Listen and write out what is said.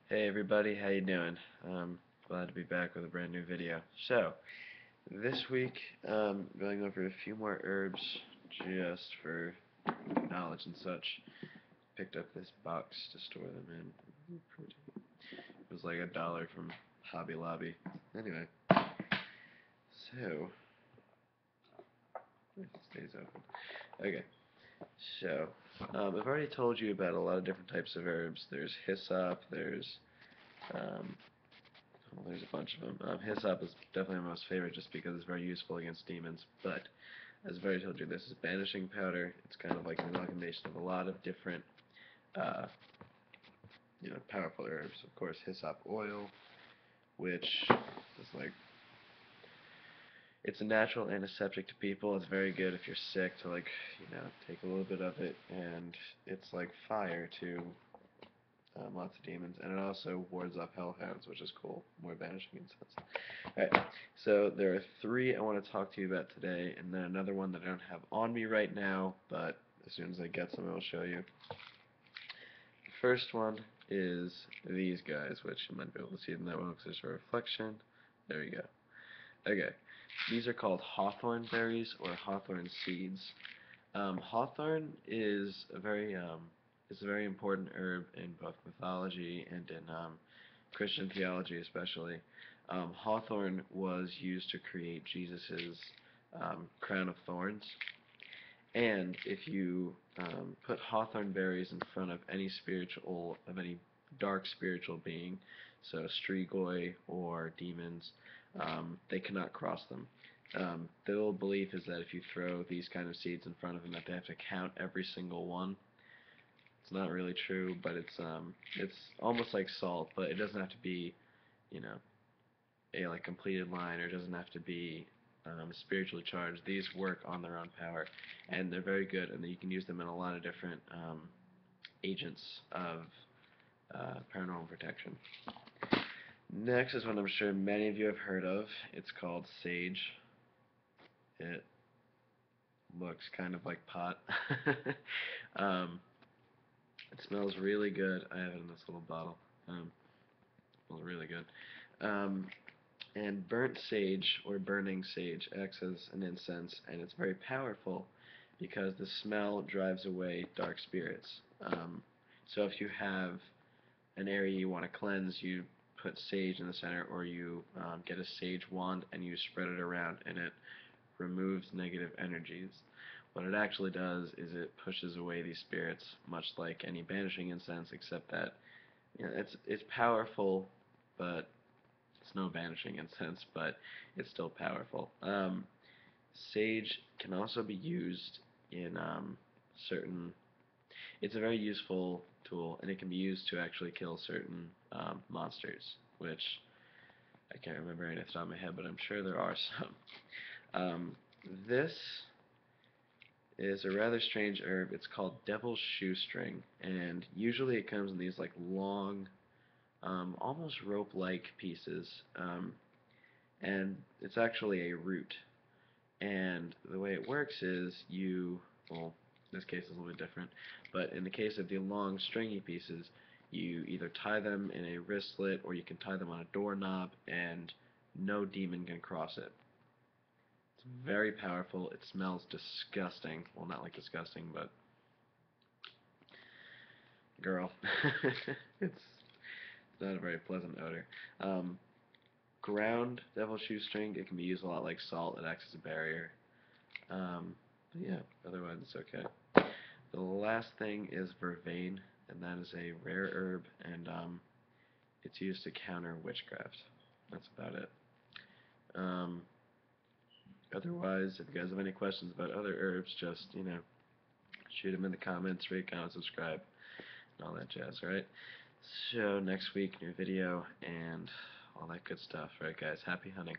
Hey everybody, how you doing? Glad to be back with a brand new video. So, this week, going over a few more herbs just for knowledge and such. Picked up this box to store them in. It was like $1 from Hobby Lobby. Anyway, so, it stays open. Okay, so, I've already told you about a lot of different types of herbs. There's hyssop, um, well, there's a bunch of them. Hyssop is definitely my most favorite just because it's very useful against demons, but as I've already told you, this is banishing powder. It's kind of like an amalgamation of a lot of different, uh, powerful herbs. Of course, hyssop oil, which is like, it's a natural antiseptic to people. It's very good if you're sick to take a little bit of it, and it's like fire to lots of demons, and it also wards off hellhounds, which is cool. More banishing incense. Alright, so there are three I want to talk to you about today, and then another one that I don't have on me right now, but as soon as I get some, I'll show you. The first one is these guys, which you might be able to see in that one because there's a reflection. There you go. Okay, these are called hawthorn berries or hawthorn seeds. Hawthorn is a very important herb in both mythology and in Christian theology especially. Hawthorn was used to create Jesus's crown of thorns, and if you put hawthorn berries in front of any dark spiritual being, so strigoi or demons, they cannot cross them. The old belief is that if you throw these kind of seeds in front of them, that they have to count every single one. It's not really true, but it's almost like salt, but it doesn't have to be, you know, a completed line, or it doesn't have to be spiritually charged. These work on their own power, and they're very good, and you can use them in a lot of different agents of paranormal protection. Next is one I'm sure many of you have heard of. It's called sage. It looks kind of like pot. um, it smells really good. I have it in this little bottle. It smells really good. Um, and burnt sage or burning sage acts as an incense, and it's very powerful because the smell drives away dark spirits. So if you have an area you want to cleanse, you put sage in the center, or you get a sage wand and you spread it around, and it removes negative energies. What it actually does is it pushes away these spirits, much like any banishing incense, except that it's powerful, but it's no banishing incense, but it's still powerful. Sage can also be used in certain. It's a very useful tool, and it can be used to actually kill certain monsters, which I can't remember any off the top of my head, but I'm sure there are some. This is a rather strange herb. It's called devil's shoestring, and usually it comes in these like long, almost rope-like pieces, and it's actually a root. And the way it works is well, this case is a little bit different, but in the case of the long stringy pieces, you either tie them in a wristlet or you can tie them on a doorknob, and no demon can cross it. It's very powerful. It smells disgusting. Well, not like disgusting, but girl, it's not a very pleasant odor. Um, Ground devil shoestring, it can be used a lot like salt. It acts as a barrier. But yeah, otherwise it's okay. The last thing is vervain, and that is a rare herb, and it's used to counter witchcraft. That's about it. Um, Otherwise, if you guys have any questions about other herbs, just, shoot them in the comments, rate, comment, subscribe, and all that jazz, alright? So, next week, new video, and all that good stuff. Alright, guys, happy hunting.